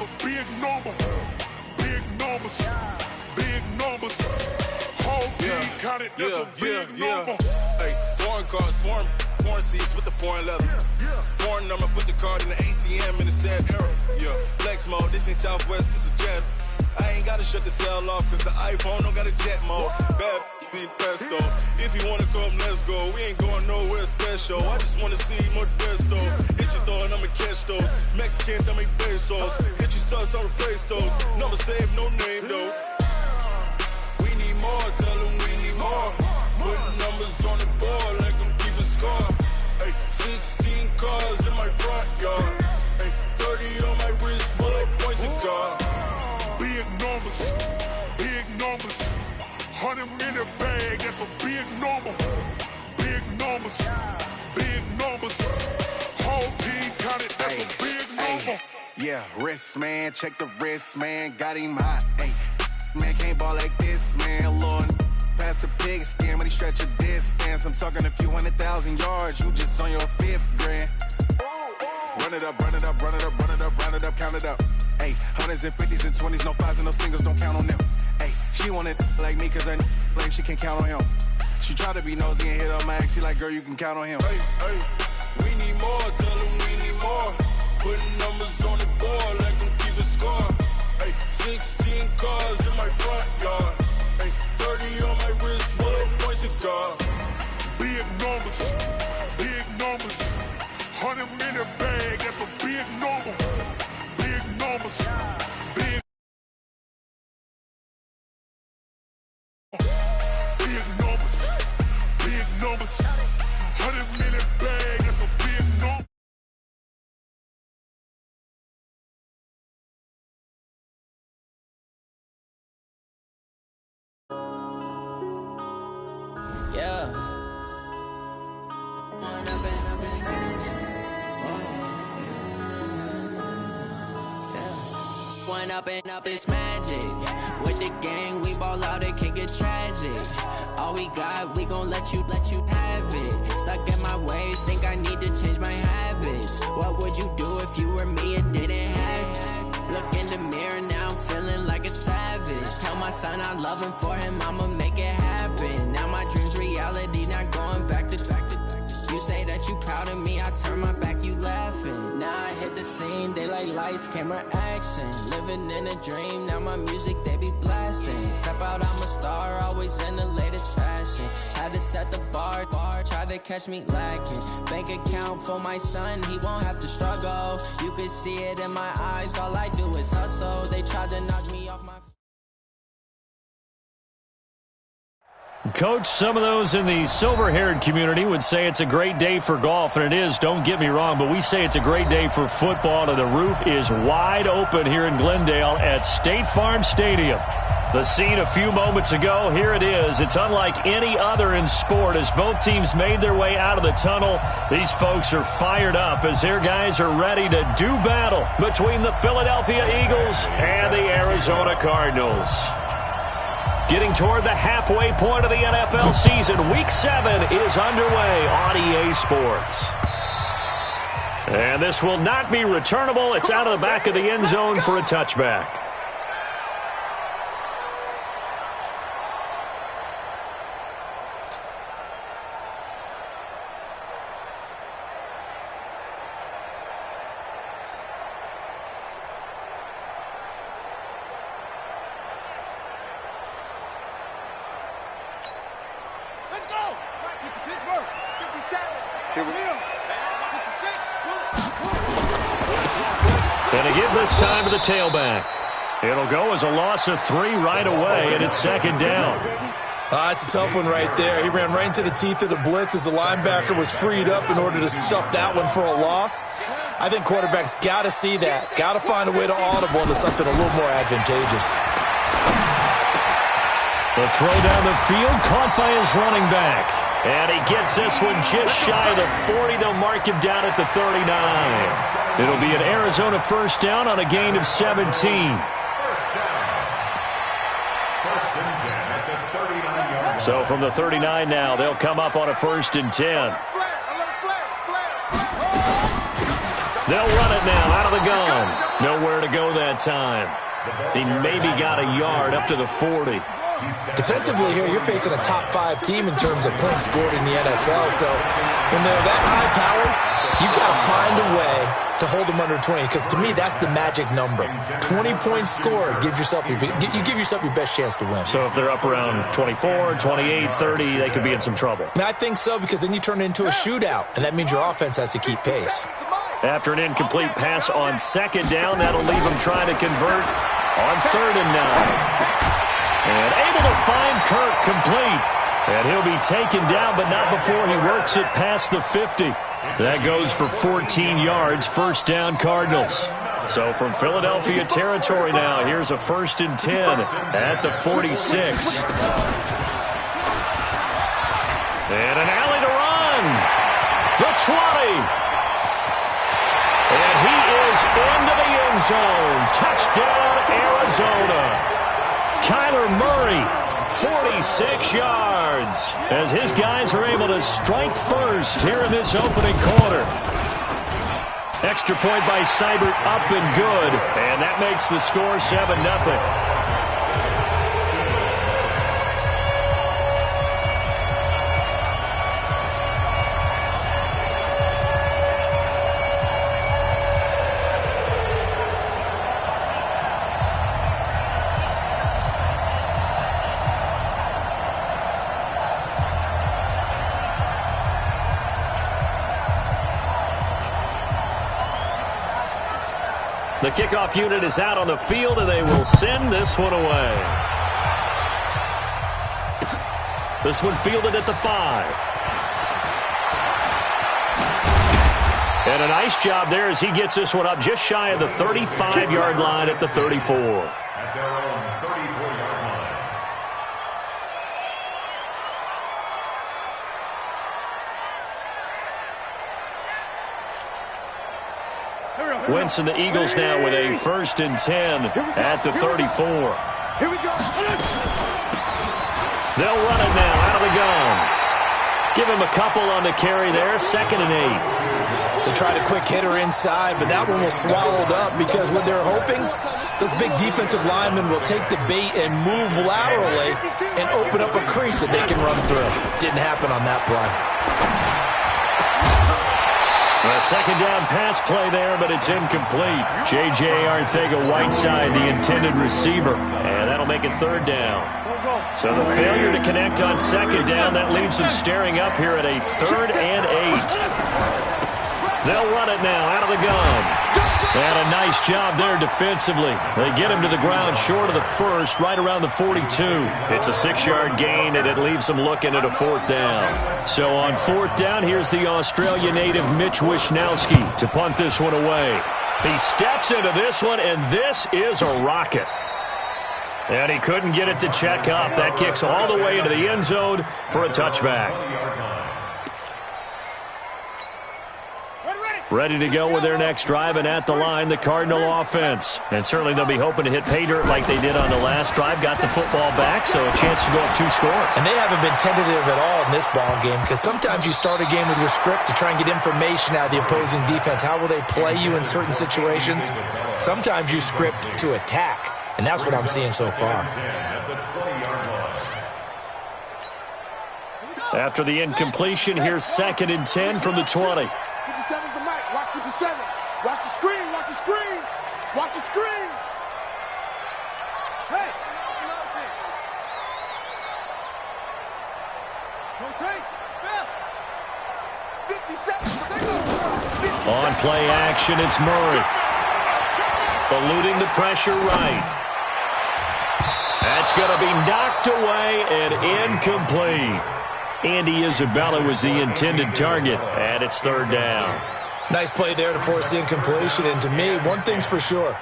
a big number. Big numbers. Big numbers. Whole team counted, that's a big number. Hey, foreign cars, foreign seats with the foreign leather. Foreign number, put the card in the ATM in the sad era. Yeah, flex mode, this ain't Southwest, this is Jet. I ain't gotta shut the cell off, cause the iPhone don't got a jet mode. Bad be pesto. If you wanna come, let's go. We ain't going nowhere special. I just wanna see more Modesto. Hit your thought, I'ma catch those. Mexican, dummy pesos. Hit your sus, I'll replace those. Number saved, no name though. We need more, tell them we need more. Putting numbers on the board like I'm keeping score. Hey, 16 cars in my front yard. Hey, 30 on my wrist, while I point to God. Big numbers, big numbers. 100 in the bag, that's a big number. Big numbers, big numbers. Whole team counted, that's a big number. Yeah, wrist man, check the wrist man, got him hot. Hey, man can't ball like this, man. Lord, past the pig skin when he stretch a distance. I'm talking a few 100,000 yards, you just on your 5th grand. Run it up, run it up, run it up, run it up, run it up, count it up. Hey, 100s and 50s and 20s, no 5s and no singles, don't count on them. Hey, she wanted like me cause I like she can count on him. She tried to be nosy and hit her max, she like, girl, you can count on him. Hey, we need more, tell them we need more. Putting numbers on the board like I'm keeping score. Hey, 16 cars in my front yard. Hey, 30 on my wrist, while I point to God. Big numbers, big numbers. 100 in the bag, that's a big number. Big numbers, big. Big numbers, big numbers. 100 in the bag, that's a big number. Yeah. One up and up is magic. With the gang, we ball out, it can get tragic. All we got, we gon' let you have it. Stuck in my ways, think I need to change my habits. What would you do if you were me and didn't have it? Look in the mirror, now I'm feeling like a savage. Tell my son I love him, for him I'ma make it happen. Now my dream's reality, not going back to. You say that you proud of me, I turn my back, you laughing. Now I hit the scene, they like lights, camera, action. Living in a dream, now my music, they be blasting. Step out, I'm a star, always in the latest fashion. Had to set the bar, try to catch me lacking. Bank account for my son, he won't have to struggle. You can see it in my eyes, all I do is hustle. They tried to knock me off my... Coach, some of those in the silver-haired community would say it's a great day for golf, and it is, don't get me wrong, but we say it's a great day for football, and the roof is wide open here in Glendale at State Farm Stadium. The scene a few moments ago, here it is. It's unlike any other in sport as both teams made their way out of the tunnel. These folks are fired up as their guys are ready to do battle between the Philadelphia Eagles and the Arizona Cardinals. Getting toward the halfway point of the NFL season, Week 7 is underway on EA Sports. And this will not be returnable. It's out of the back of the end zone for a touchback. And a give this time to the tailback. It'll go as a loss of 3 right away, and it's second down. It's a tough one right there. He ran right into the teeth of the blitz as the linebacker was freed up in order to stuff that one for a loss. I think quarterbacks got to see that. Got to find a way to audible into something a little more advantageous. The throw down the field, caught by his running back. And he gets this one just shy of the 40. They'll mark him down at the 39. It'll be an Arizona first down on a gain of 17. So from the 39 now, they'll come up on a 1st and 10. They'll run it now out of the gun. Nowhere to go that time. He maybe got a yard up to the 40. Defensively here, you're facing a top-5 team in terms of points scored in the NFL. So when they're that high-powered, you've got to find a way to hold them under 20, because to me, that's the magic number. 20 points scored gives yourself you give yourself your best chance to win. So if they're up around 24, 28, 30, they could be in some trouble. I think so, because then you turn it into a shootout, and that means your offense has to keep pace. After an incomplete pass on second down, that'll leave him trying to convert on 3rd and 9. And able to find Kirk complete. And he'll be taken down, but not before he works it past the 50. That goes for 14 yards, 1st down Cardinals. So from Philadelphia territory now, here's a 1st and 10 at the 46. And an alley to run. The 20. And he is into the end zone. Touchdown, Arizona. Kyler Murray, 46 yards, as his guys are able to strike first here in this opening quarter. Extra point by Seibert, up and good, and that makes the score 7-0. The kickoff unit is out on the field, and they will send this one away. This one fielded at the 5. And a nice job there as he gets this one up just shy of the 35-yard line at the 34. At their own 34-yard line. Wentz and the Eagles now with a 1st and 10 at the 34. Here we go. They'll run it now out of the gun. Give him a couple on the carry there, 2nd and 8. They tried a quick hitter inside, but that one was swallowed up because what they're hoping, those big defensive linemen will take the bait and move laterally and open up a crease that they can run through. Didn't happen on that play. A 2nd down pass play there, but it's incomplete. J.J. Arcega-Whiteside, the intended receiver, and that'll make it 3rd down. So the failure to connect on 2nd down, that leaves them staring up here at a 3rd and 8. They'll run it now out of the gun. And a nice job there defensively. They get him to the ground short of the 1st, right around the 42. It's a 6-yard gain, and it leaves them looking at a 4th down. So on 4th down, here's the Australia native Mitch Wishnowsky to punt this one away. He steps into this one, and this is a rocket. And he couldn't get it to check up. That kicks all the way into the end zone for a touchback. Ready to go with their next drive, and at the line, the Cardinal offense. And certainly they'll be hoping to hit pay dirt like they did on the last drive. Got the football back, so a chance to go up 2 scores. And they haven't been tentative at all in this ball game, because sometimes you start a game with your script to try and get information out of the opposing defense. How will they play you in certain situations? Sometimes you script to attack, and that's what I'm seeing so far. After the incompletion, here's 2nd and 10 from the 20. 57's the mic. Watch 57. Watch the screen. Watch the screen. Watch the screen. Hey. Rotate. Spell. 57. On play action, it's Murray. Eluding the pressure right. That's going to be knocked away and incomplete. Andy Isabella was the intended target, and it's 3rd down. Nice play there to force the incompletion, and to me, one thing's for sure.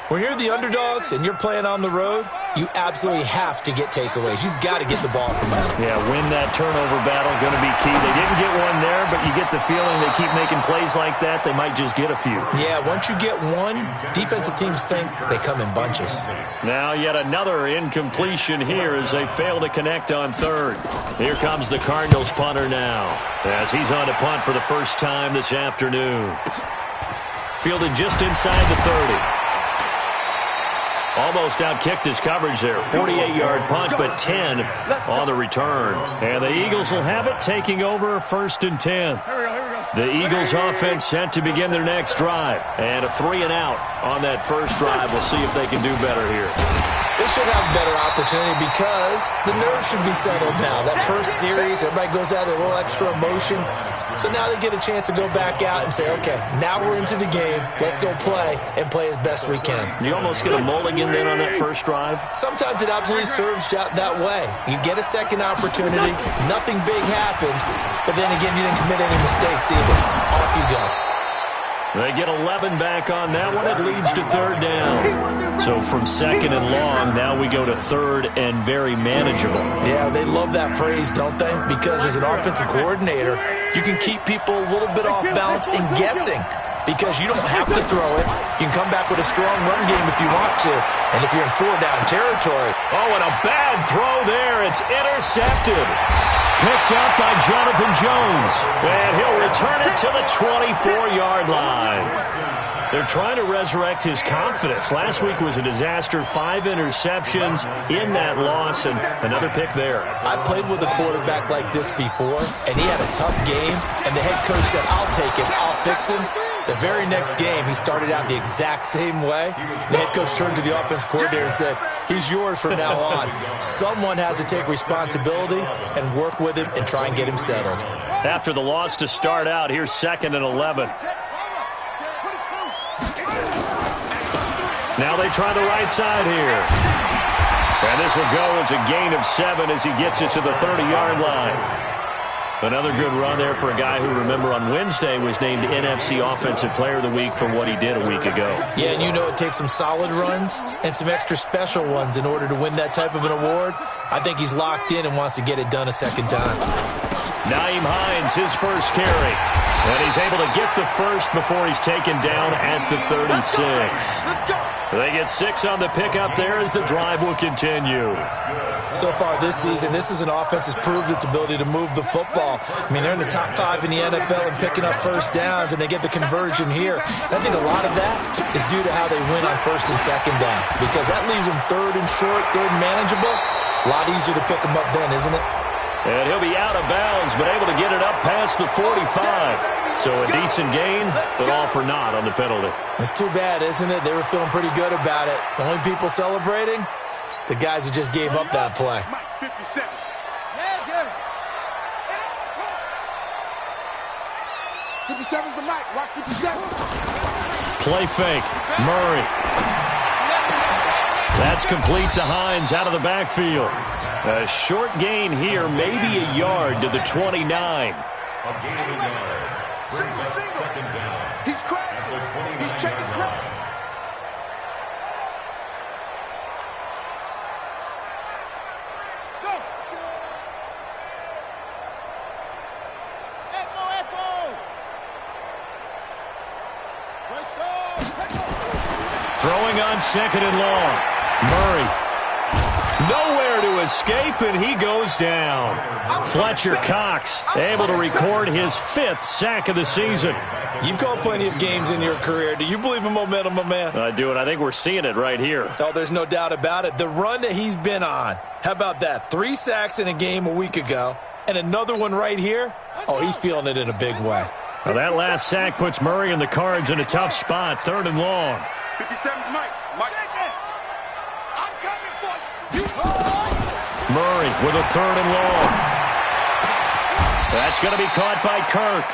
When you're the underdogs and you're playing on the road, you absolutely have to get takeaways. You've got to get the ball from them. Yeah, win that turnover battle, going to be key. They didn't get one there, but you get the feeling they keep making plays like that, they might just get a few. Yeah, once you get one, defensive teams think they come in bunches. Now yet another incompletion here as they fail to connect on 3rd. Here comes the Cardinals punter now, as he's on to punt for the first time this afternoon. Fielded just inside the 30. Almost outkicked his coverage there. 48-yard punt, but 10 on the return. And the Eagles will have it, taking over 1st and 10. The Eagles offense set to begin their next drive. And a 3-and-out on that first drive. We'll see if they can do better here. They should have a better opportunity because the nerves should be settled now. That first series, everybody goes out with a little extra emotion. So now they get a chance to go back out and say, okay, now we're into the game. Let's go play and play as best we can. You almost get a mulligan then on that first drive? Sometimes it absolutely serves that way. You get a second opportunity. Nothing big happened. But then again, you didn't commit any mistakes either. Off you go. They get 11 back on that one. It leads to 3rd down. So from 2nd and long, now we go to 3rd and very manageable. Yeah, they love that phrase, don't they? Because as an offensive coordinator, you can keep people a little bit off balance and guessing because you don't have to throw it. You can come back with a strong run game if you want to. And if you're in 4-down territory. Oh, and a bad throw there. It's intercepted. Picked up by Jonathan Jones. And he'll return it to the 24-yard line. They're trying to resurrect his confidence. Last week was a disaster. 5 interceptions in that loss, and another pick there. I played with a quarterback like this before, and he had a tough game, and the head coach said, I'll take him, I'll fix him. The very next game, he started out the exact same way. The head coach turned to the offense coordinator and said, he's yours from now on. Someone has to take responsibility and work with him and try and get him settled. After the loss to start out, here's 2nd and 11. Now they try the right side here. And this will go as a gain of 7 as he gets it to the 30-yard line. Another good run there for a guy who, remember, on Wednesday was named NFC Offensive Player of the Week for what he did a week ago. Yeah, and you know it takes some solid runs and some extra special ones in order to win that type of an award. I think he's locked in and wants to get it done a second time. Nyheim Hines, his first carry. And he's able to get the first before he's taken down at the 36. They get 6 on the pickup there as the drive will continue. So far this season, this is an offense that's proved its ability to move the football. I mean, they're in the top 5 in the NFL and picking up first downs, and they get the conversion here. And I think a lot of that is due to how they win on 1st and 2nd down, because that leaves them 3rd and short, 3rd and manageable. A lot easier to pick them up then, isn't it? And he'll be out of bounds, but able to get it up past the 45. So a decent gain, but all for naught on the penalty. It's too bad, isn't it? They were feeling pretty good about it. The only people celebrating, the guys who just gave up that play. 57. 's the mic. Watch 57. Play fake. Murray. That's complete to Hines out of the backfield. A short gain here, maybe a yard to the 29. A gain of a yard. Brings up 2nd down. He's crashing. He's checking crowd. Go. Echo. Throwing on 2nd and long. Murray. Nowhere to escape, and he goes down. Fletcher Cox able to record his 5th sack of the season. You've called plenty of games in your career. Do you believe in momentum, my man? I do, and I think we're seeing it right here. Oh, there's no doubt about it. The run that he's been on, how about that? 3 sacks in a game a week ago, and another one right here? Oh, he's feeling it in a big way. Well, that last sack puts Murray and the Cards in a tough spot, 3rd and long. 57's Mike. I'm coming for you. Murray with a 3rd and long. That's going to be caught by Kirk.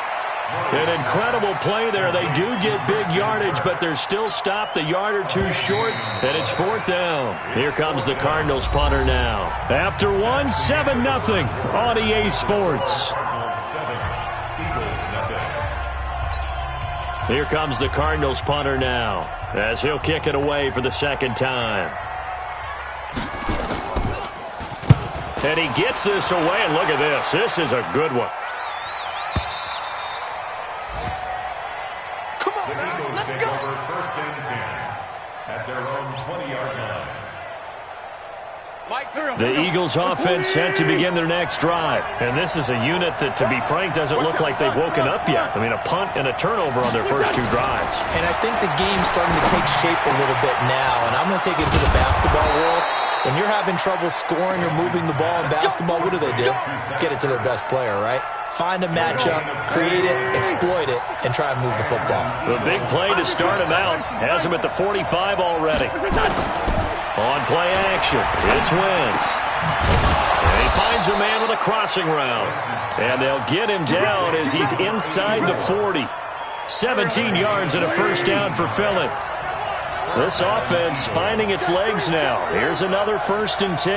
An incredible play there. They do get big yardage, but they're still stopped a yard or 2 short, and it's 4th down. Here comes the Cardinals punter now. After 1, 7-0 on EA Sports. Here comes the Cardinals punter now, as he'll kick it away for the 2nd time. And he gets this away, and look at this. This is a good one. Come on, man. Let's go. Over 1st and 10 at their own 20-yard line. The Eagles offense set to begin their next drive. And this is a unit that, to be frank, doesn't look like they've woken up yet. I mean, a punt and a turnover on their first 2 drives. And I think the game's starting to take shape a little bit now. And I'm going to take it to the basketball world. When you're having trouble scoring or moving the ball in basketball, what do? Get it to their best player, right? Find a matchup, create it, exploit it, and try and move the football. The big play to start him out. Has him at the 45 already. On play action, it's Wentz. And he finds a man with a crossing route. And they'll get him down as he's inside the 40. 17 yards and a first down for Philly. This offense finding its legs now. Here's another 1st and 10.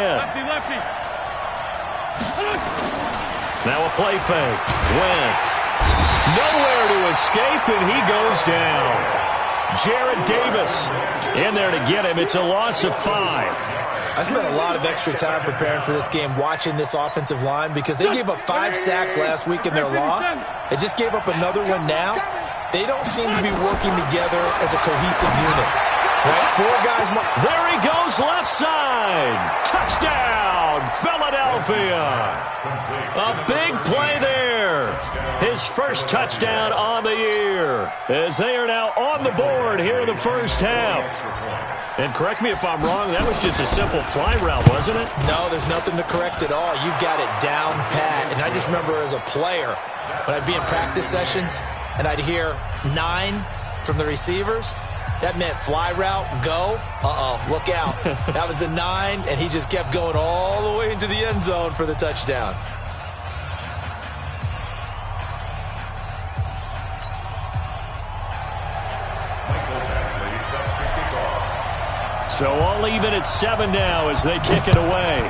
Now a play fake. Wentz. Nowhere to escape, and he goes down. Jared Davis in there to get him. It's a loss of 5. I spent a lot of extra time preparing for this game watching this offensive line because they gave up 5 sacks last week in their loss. They just gave up another one now. They don't seem to be working together as a cohesive unit. Right? 4 guys. There he goes, left side. Touchdown, Philadelphia. A big play there. His first touchdown on the year as they are now on the board here in the first half. And correct me if I'm wrong, that was just a simple fly route, wasn't it? No, there's nothing to correct at all. You got it down pat. And I just remember as a player, when I'd be in practice sessions and I'd hear 9 from the receivers, that meant fly route, go, look out. That was the 9, and he just kept going all the way into the end zone for the touchdown. So all even at 7 now as they kick it away.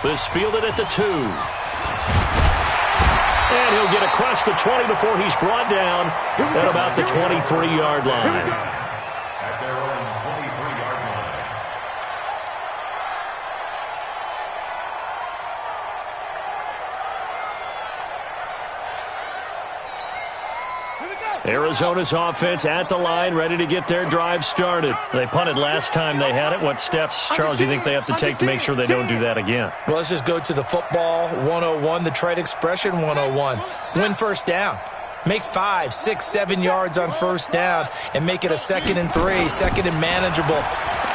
This fielded at the 2. And he'll get across the 20 before he's brought down at about the 23-yard line. At their own 23-yard line. Arizona's offense at the line, ready to get their drive started. They punted last time they had it. What steps, Charles, do you think they have to take to make sure they don't do that again? Well, let's just go to the football 101, the trade expression 101. Win first down. Make 5, 6, 7 yards on first down and make it a 2nd and 3, 2nd and manageable.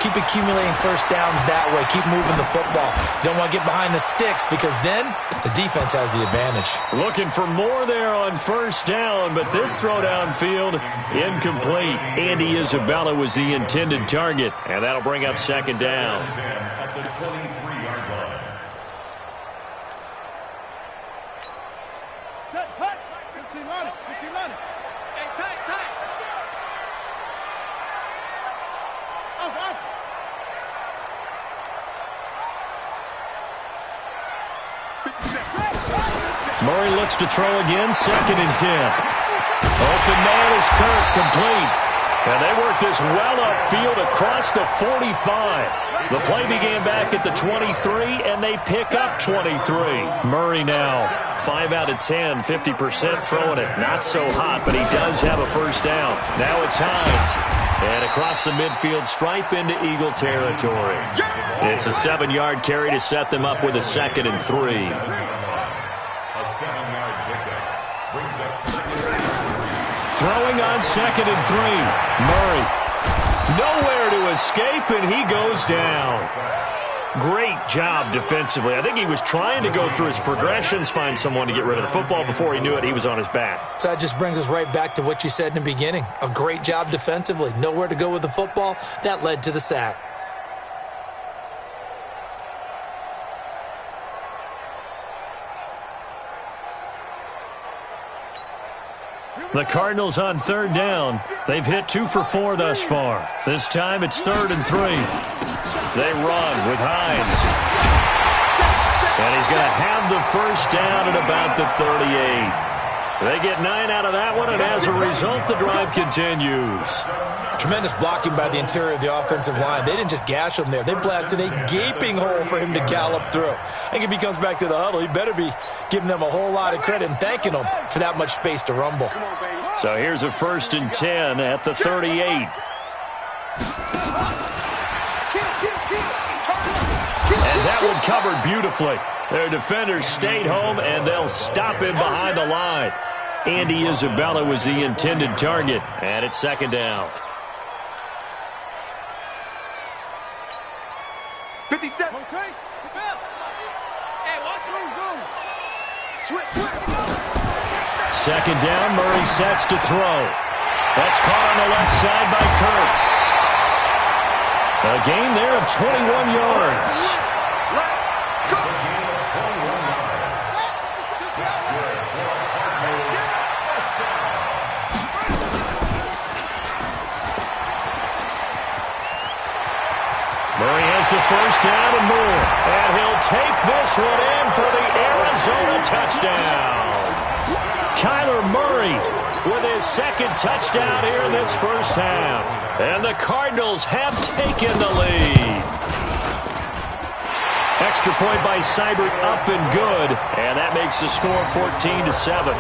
Keep accumulating first downs that way. Keep moving the football. You don't want to get behind the sticks because then the defense has the advantage. Looking for more there on first down, but this throw downfield incomplete. Andy Isabella was the intended target, and that'll bring up 2nd down. At the 23-yard line. Set, hut. 15 on it. 15 on it. Hey, tight. Off. Murray looks to throw again, 2nd and 10. Open man is Kirk, complete. And they work this well upfield across the 45. The play began back at the 23, and they pick up 23. Murray now, 5 out of 10, 50% throwing it. Not so hot, but he does have a first down. Now it's Hines. And across the midfield stripe into Eagle territory. It's a 7-yard carry to set them up with a 2nd and 3. A 7-yard pickup brings up 2nd and 3. Throwing on 2nd and 3. Murray. Nowhere to escape, and he goes down. Great job defensively. I think he was trying to go through his progressions, find someone to get rid of the football. Before he knew it, he was on his back. So that just brings us right back to what you said in the beginning. A great job defensively. Nowhere to go with the football. That led to the sack. The Cardinals on 3rd down. They've hit 2 for 4 thus far. This time it's 3rd and 3. They run with Hines. And he's going to have the first down at about the 38. They get 9 out of that one, and as a result, the drive continues. Tremendous blocking by the interior of the offensive line. They didn't just gash him there. They blasted a gaping hole for him to gallop through. I think if he comes back to the huddle, he better be giving them a whole lot of credit and thanking them for that much space to rumble. So here's a 1st and 10 at the 38. And that one covered beautifully. Their defenders stayed home, and they'll stop him behind the line. Andy Isabella was the intended target, and it's second down. 57. Second down, Murray sets to throw. That's caught on the left side by Kirk. A gain there of 21 yards. Murray has the first down and more. And he'll take this one in for the Arizona touchdown. Kyler Murray with his second touchdown here in this first half. And the Cardinals have taken the lead. Extra point by Seibert up and good. And that makes the score 14-7.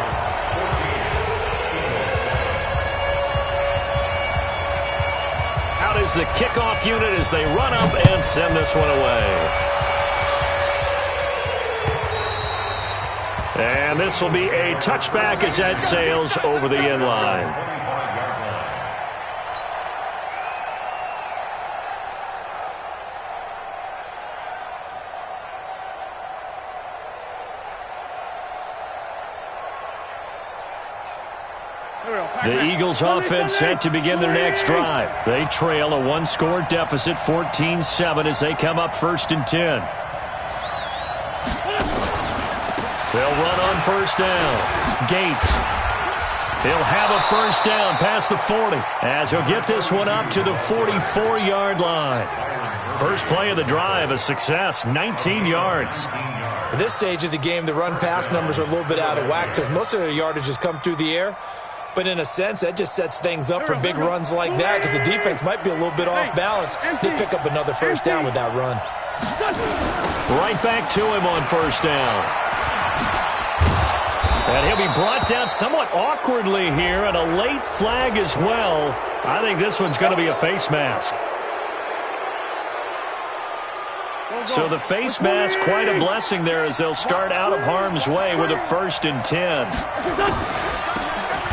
Out is the kickoff unit as they run up and send this one away. And this will be a touchback as that sails over the end line. The Eagles offense set to begin their next drive. They trail a one-score deficit, 14-7, as they come up 1st and 10. They'll run on first down. Gates. He'll have a first down past the 40 as he'll get this one up to the 44-yard line. First play of the drive, a success, 19 yards. At this stage of the game, the run-pass numbers are a little bit out of whack because most of their yardage has come through the air. But in a sense, that just sets things up for big runs like that because the defense might be a little bit off balance. They pick up another first down with that run. Right back to him on first down. And he'll be brought down somewhat awkwardly here, and a late flag as well. I think this one's going to be a face mask. So the face mask, quite a blessing there as they'll start out of harm's way with a 1st and 10.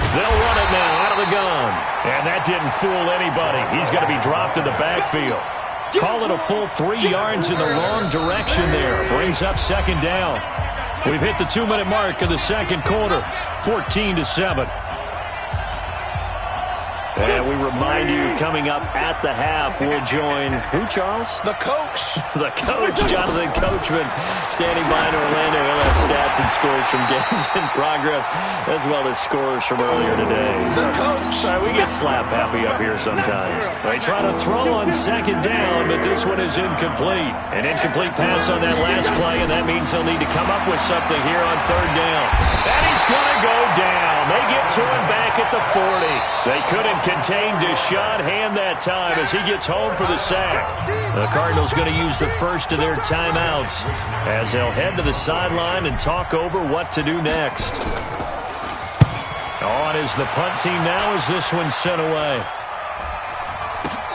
They'll run it now out of the gun. And that didn't fool anybody. He's going to be dropped in the backfield. Call it a full 3 yards in the wrong direction there. Brings up second down. We've hit the 2-minute mark of the second quarter, 14-7. And we remind you, coming up at the half, we'll join who, Charles? The coach. The coach, Jonathan Coachman, standing by in Orlando. He'll have stats and scores from games in progress, as well as scores from earlier today. The coach. We get slap happy up here sometimes. They try to throw on second down, but this one is incomplete. An incomplete pass on that last play, and that means they'll need to come up with something here on third down. And he's going to go down. They get to him back at the 40. They couldn't contain Deshaun Hand that time as he gets home for the sack. The Cardinals going to use the first of their timeouts as they'll head to the sideline and talk over what to do next. On is the punt team now as this one's sent away.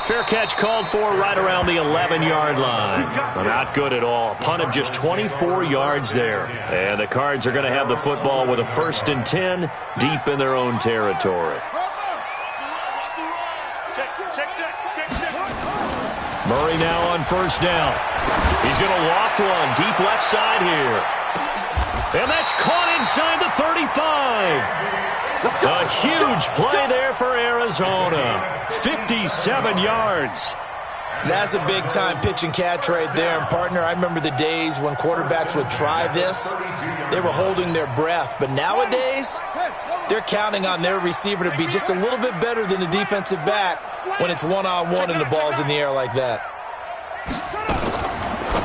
Fair catch called for right around the 11-yard line. Not good at all. Punt of just 24 yards there. And the Cards are going to have the football with a 1st and 10 deep in their own territory. Murray now on first down. He's going to loft one deep left side here. And that's caught inside the 35. A huge play there for Arizona. 57 yards. That's a big-time pitch and catch right there. And, partner, I remember the days when quarterbacks would try this. They were holding their breath. But nowadays, they're counting on their receiver to be just a little bit better than the defensive back when it's one-on-one and the ball's in the air like that.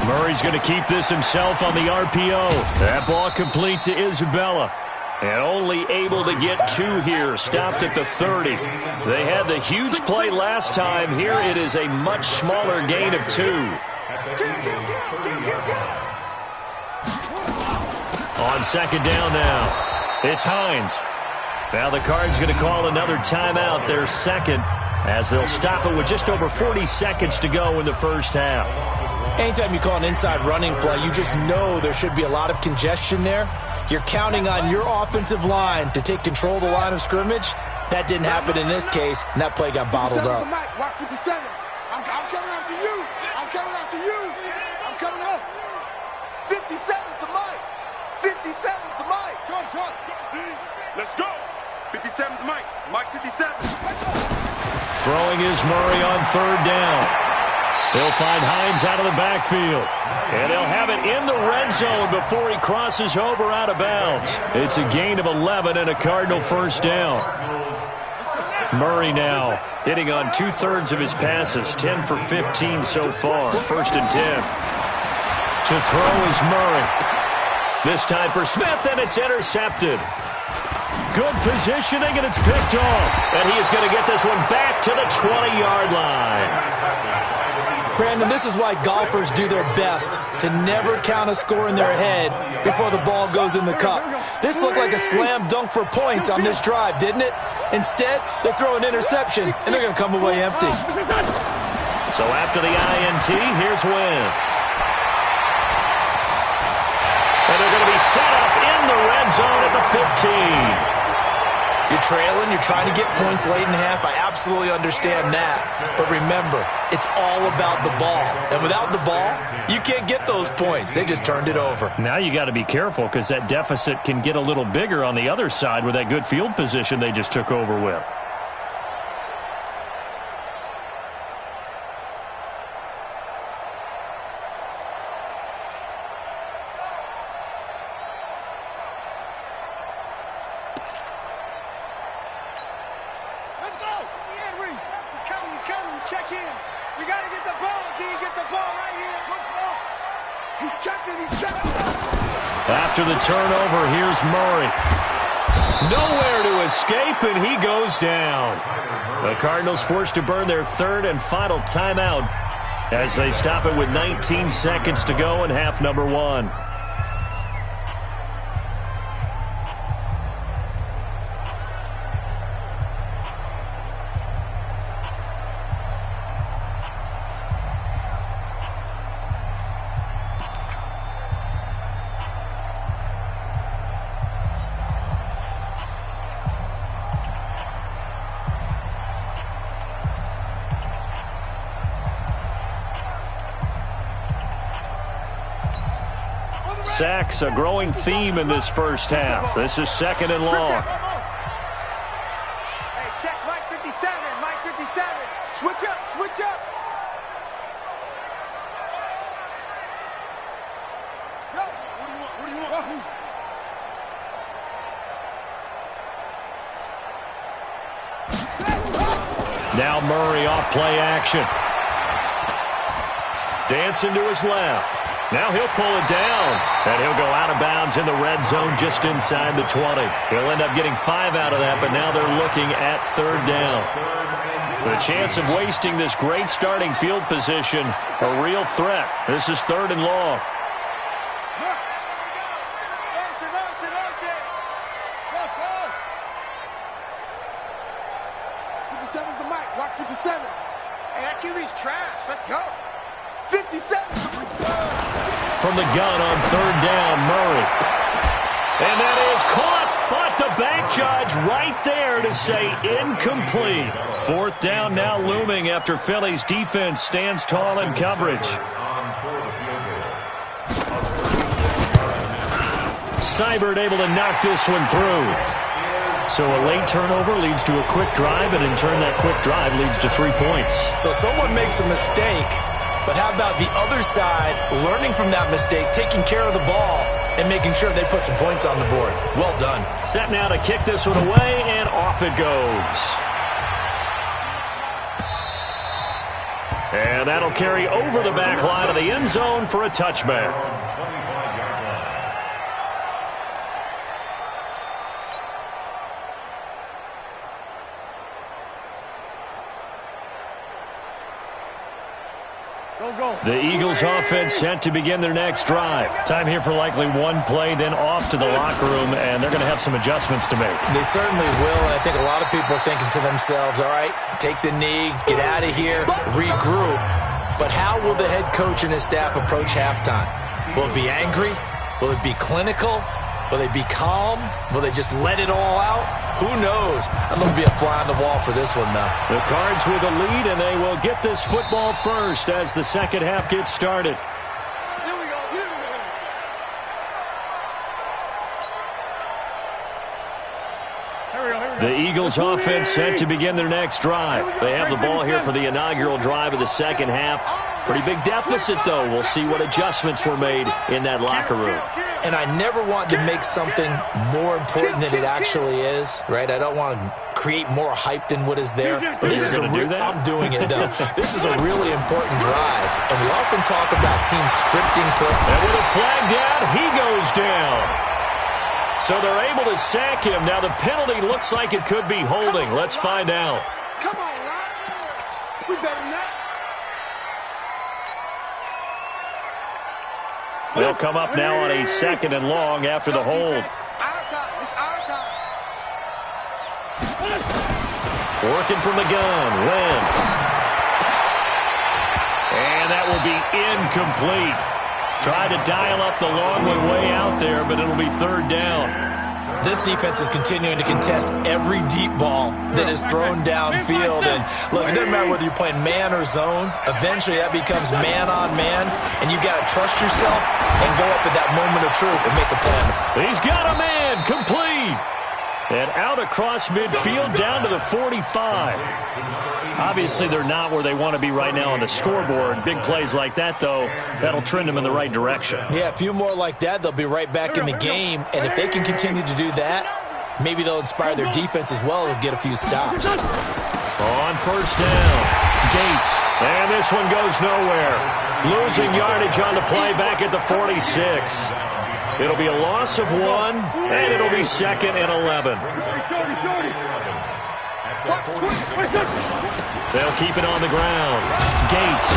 Murray's going to keep this himself on the RPO. That ball complete to Isabella. And only able to get 2 here. Stopped at the 30. They had the huge play last time. Here it is a much smaller gain of 2. On second down now. It's Hines. Now the Cards going to call another timeout, their second, as they'll stop it with just over 40 seconds to go in the first half. Anytime you call an inside running play, you just know there should be a lot of congestion there. You're counting on your offensive line to take control of the line of scrimmage. That didn't happen in this case, and that play got bottled up. Watch 57. I'm coming after you. I'm coming after you. I'm coming up. 57's the mic. 57's the mic. Short. Let's go. 57's the mic. Mike 57. Throwing is Murray on third down. He'll find Hines out of the backfield. And he'll have it in the red zone before he crosses over out of bounds. It's a gain of 11 and a Cardinal first down. Murray now hitting on 2/3 of his passes, 10 for 15 so far. 1st and 10. To throw is Murray. This time for Smith, and it's intercepted. Good positioning, and it's picked off. And he is going to get this one back to the 20-yard line. Brandon, this is why golfers do their best to never count a score in their head before the ball goes in the cup. This looked like a slam dunk for points on this drive, didn't it? Instead, they throw an interception, and they're going to come away empty. So after the INT, here's Wentz. And they're going to be set up in the red zone at the 15. You're trailing, you're trying to get points late in half. I absolutely understand that. But remember, it's all about the ball. And without the ball, you can't get those points. They just turned it over. Now you got to be careful because that deficit can get a little bigger on the other side with that good field position they just took over with. After the turnover, here's Murray. Nowhere to escape, and he goes down. The Cardinals forced to burn their 3rd and final timeout as they stop it with 19 seconds to go in half number 1. Sacks, a growing theme in this first half. This is 2nd and long. Hey, check Mike 57. Mike 57. Switch up. Yo, what do you want? Now Murray off play action. Dancing to his left. Now he'll pull it down, and he'll go out of bounds in the red zone just inside the 20. He'll end up getting 5 out of that, but now they're looking at 3rd down. The chance of wasting this great starting field position, a real threat. This is 3rd and long. Let's go. 57's the mic. Watch 57. Hey, that QB's trash. Let's go. 57. From the gun on 3rd down, Murray. And that is caught, but the back judge right there to say incomplete. 4th down now looming after Philly's defense stands tall in coverage. Seibert able to knock this one through. So a late turnover leads to a quick drive, and in turn that quick drive leads to 3 points. So someone makes a mistake. But how about the other side, learning from that mistake, taking care of the ball, and making sure they put some points on the board? Well done. Set now to kick this one away, and off it goes. And that'll carry over the back line of the end zone for a touchback. The Eagles offense set to begin their next drive. Time here for likely one play, then off to the locker room, and they're going to have some adjustments to make. They certainly will, and I think a lot of people are thinking to themselves, all right, take the knee, get out of here, regroup. But how will the head coach and his staff approach halftime? Will it be angry? Will it be clinical? Will they be calm? Will they just let it all out? Who knows? I'm going to be a fly on the wall for this one, though. The Cards with a lead, and they will get this football first as the second half gets started. The Eagles offense set to begin their next drive. They have the ball here for the inaugural drive of the second half. Pretty big deficit, though. We'll see what adjustments were made in that locker room. And I never want to make something more important than it actually is, right? I don't want to create more hype than what is there. But this is I'm doing it, though. This is a really important drive. And we often talk about teams scripting play. And with a flag down, he goes down. So they're able to sack him. Now the penalty looks like it could be holding. Let's find out. Come on, Ryan. We better than that. They'll come up now on a second and long after the hold. Our time. It's our time. Working from the gun, Wentz. And that will be incomplete. Tried to dial up the long way out there, but it'll be third down. This defense is continuing to contest every deep ball that is thrown downfield. And look, it doesn't matter whether you're playing man or zone. Eventually that becomes man on man, and you got to trust yourself and go up at that moment of truth and make a play. He's got a man, complete. And out across midfield down to the 45. Obviously, they're not where they want to be right now on the scoreboard. Big plays like that, though, that'll trend them in the right direction. Yeah, a few more like that, they'll be right back in the game. And if they can continue to do that, maybe they'll inspire their defense as well and get a few stops. On first down, Gates. And this one goes nowhere. Losing yardage on the play back at the 46. It'll be a loss of 1, and it'll be second and 11. They'll keep it on the ground. Gates.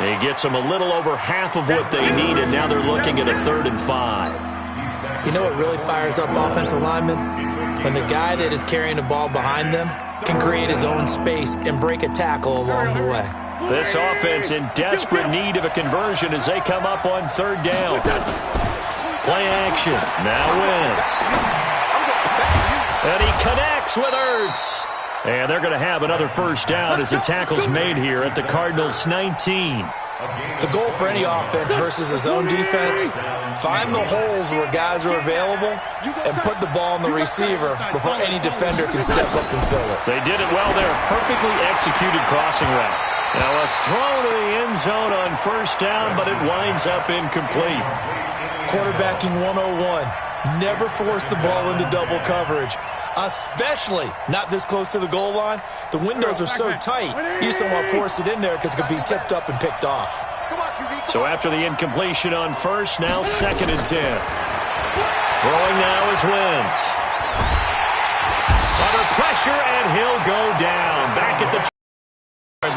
He gets them a little over half of what they need, and now they're looking at a 3rd and 5. You know what really fires up offensive linemen? When the guy that is carrying the ball behind them can create his own space and break a tackle along the way. This offense in desperate need of a conversion as they come up on 3rd down. Play action. Now Wentz. And he connects with Ertz. And they're going to have another first down as the tackle's made here at the Cardinals' 19. The goal for any offense versus his own defense, find the holes where guys are available and put the ball in the receiver before any defender can step up and fill it. They did it well there. Perfectly executed crossing route. Now a throw to the end zone on first down, but it winds up incomplete. Quarterbacking 101. Never force the ball into double coverage, especially not this close to the goal line. The windows are so tight, you just don't want to force it in there because it could be tipped up and picked off. So after the incompletion on first, now 2nd and 10. Throwing now is Wentz. Under pressure, and he'll go down. Back at the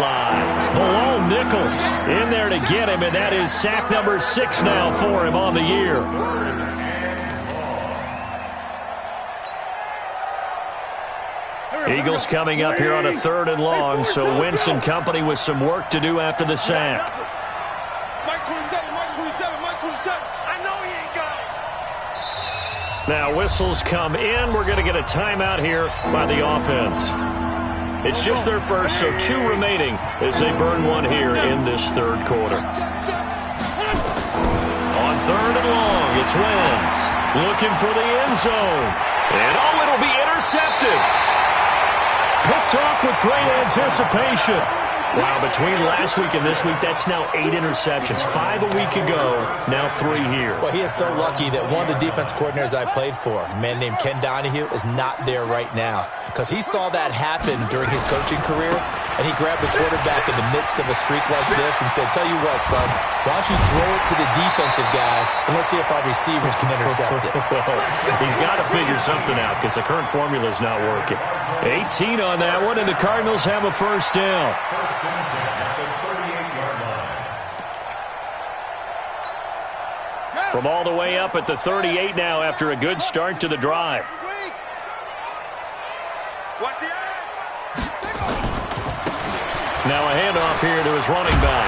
line. Below Nichols in there to get him, and that is sack number 6 now for him on the year. Eagles coming up here on a 3rd and long, so Wentz and company with some work to do after the sack. Mike 27, Mike 27, Mike 27. I know he ain't got it. Now whistles come in. We're going to get a timeout here by the offense. It's just their first, so 2 remaining as they burn 1 here in this 3rd quarter. On 3rd and long, it's Wentz looking for the end zone. And it'll be intercepted. Picked off with great anticipation. Wow, between last week and this week, that's now 8 interceptions. 5 a week ago, now 3 here. Well, he is so lucky that one of the defense coordinators I played for, a man named Ken Donahue, is not there right now. Because he saw that happen during his coaching career, and he grabbed the quarterback in the midst of a streak like this and said, tell you what, son, why don't you throw it to the defensive guys, and let's see if our receivers can intercept it. He's got to figure something out because the current formula is not working. 18 on that one, and the Cardinals have a first down. From all the way up at the 38 now after a good start to the drive. Now a handoff here to his running back.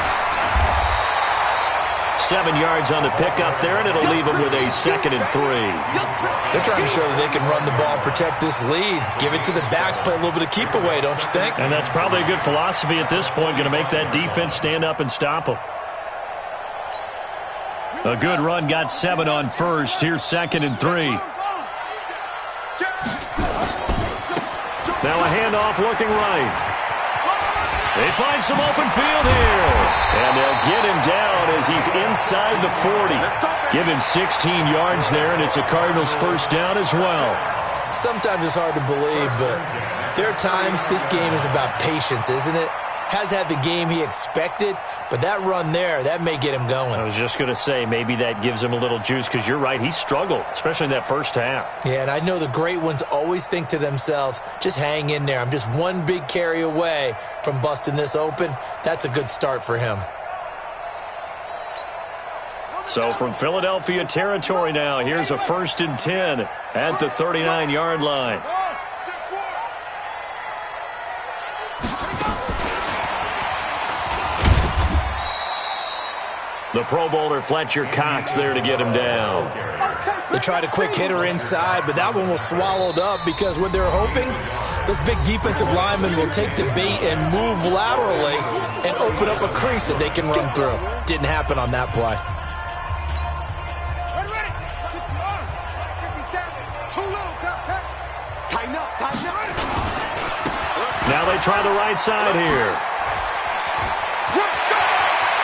7 yards on the pickup there, and it'll leave him with a 2nd and 3. They're trying to show that they can run the ball, protect this lead, give it to the backs, play a little bit of keep away, don't you think? And that's probably a good philosophy at this point, going to make that defense stand up and stop them. A good run, got 7 on first. Here's 2nd and 3. Now a handoff looking right. They find some open field here. And they'll get him down as he's inside the 40. Give him 16 yards there, and it's a Cardinals first down as well. Sometimes it's hard to believe, but there are times this game is about patience, isn't it? Has had the game he expected, but that run there, that may get him going. I was just going to say, maybe that gives him a little juice, because you're right, he struggled, especially in that first half. Yeah, and I know the great ones always think to themselves, just hang in there. I'm just one big carry away from busting this open. That's a good start for him. So from Philadelphia territory now, here's a 1st and 10 at the 39-yard line. The Pro Bowler Fletcher Cox there to get him down. They tried a quick hitter inside, but that one was swallowed up because what they're hoping, those big defensive linemen will take the bait and move laterally and open up a crease that they can run through. Didn't happen on that play. Now they try the right side here.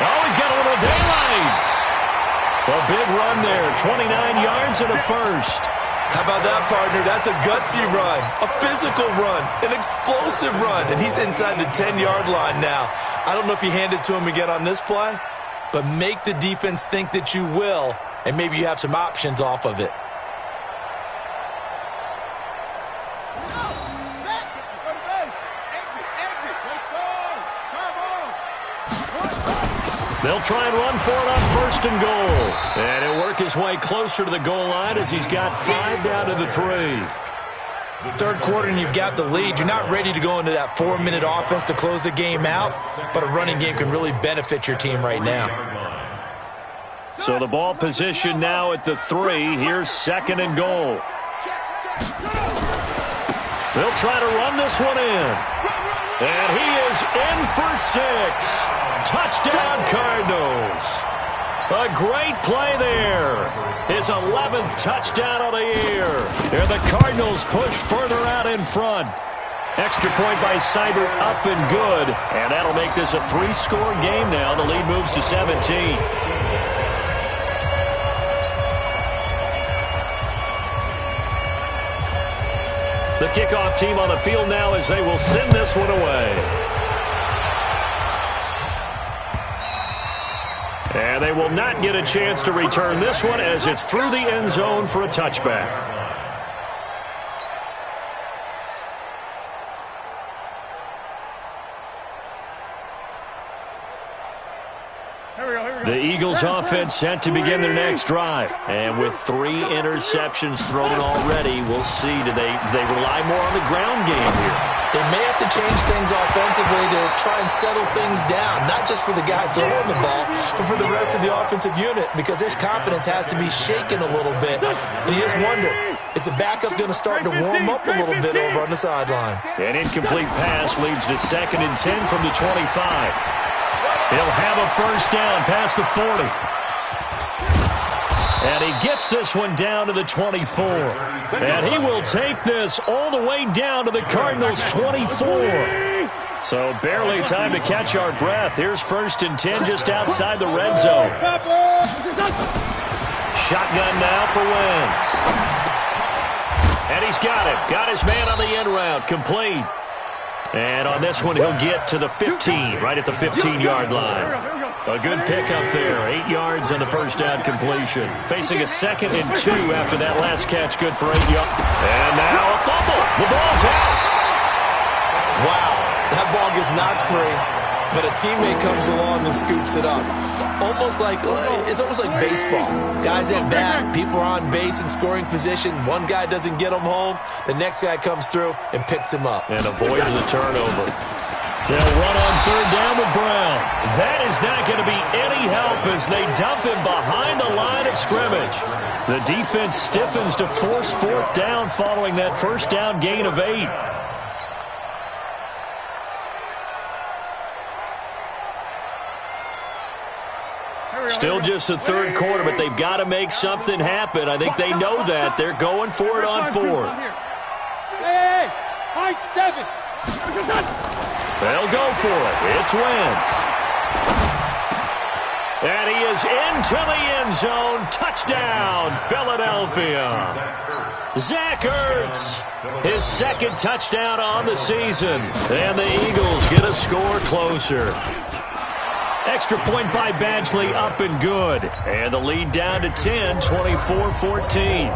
Oh, he's got a little daylight. A big run there, 29 yards and a first. How about that, partner? That's a gutsy run, a physical run, an explosive run, and he's inside the 10-yard line now. I don't know if you hand it to him again on this play, but make the defense think that you will, and maybe you have some options off of it. They'll try and run for it on 1st and goal. And he'll work his way closer to the goal line as he's got 5 down to the 3. Third quarter and you've got the lead. You're not ready to go into that 4-minute offense to close the game out, but a running game can really benefit your team right now. So the ball position now at the 3. Here's 2nd and goal. They'll try to run this one in. And he is in for 6. Touchdown, Cardinals. A great play there. His 11th touchdown of the year. And the Cardinals push further out in front. Extra point by Seibert, up and good. And that'll make this a 3-score game now. The lead moves to 17. The kickoff team on the field now as they will send this one away. And they will not get a chance to return this one as it's through the end zone for a touchback. The Eagles offense set to begin their next drive. And with 3 interceptions thrown already, we'll see. Do they rely more on the ground game here? They may have to change things offensively to try and settle things down, not just for the guy throwing the ball, but for the rest of the offensive unit, because their confidence has to be shaken a little bit. And you just wonder, is the backup going to start to warm up a little bit over on the sideline? An incomplete pass leads to 2nd and 10 from the 25. He'll have a first down past the 40. And he gets this one down to the 24. And he will take this all the way down to the Cardinals' 24. So barely time to catch our breath. Here's 1st and 10 just outside the red zone. Shotgun now for Wentz. And he's got it. Got his man on the end route. Complete. And on this one, he'll get to the 15, right at the 15-yard line. A good pickup there, 8 yards on the first down completion. Facing a 2nd and 2 after that last catch, good for 8 yards. And now a fumble. The ball's out. Wow, that ball gets knocked free, but a teammate comes along and scoops it up. It's almost like baseball. Guys at bat, people are on base in scoring position. One guy doesn't get him home. The next guy comes through and picks him up. And avoids the turnover. They'll run on third down with Brown. That is not going to be any help as they dump him behind the line of scrimmage. The defense stiffens to force fourth down following that first down gain of 8. Still just the third quarter, but they've got to make something happen. I think they know that. They're going for it on fourth. Hey, high 7. They'll go for it. It's Wentz. And he is into the end zone. Touchdown, Philadelphia. Zach Ertz, his second touchdown on the season. And the Eagles get a score closer. Extra point by Badgley, up and good. And the lead down to 10, 24-14.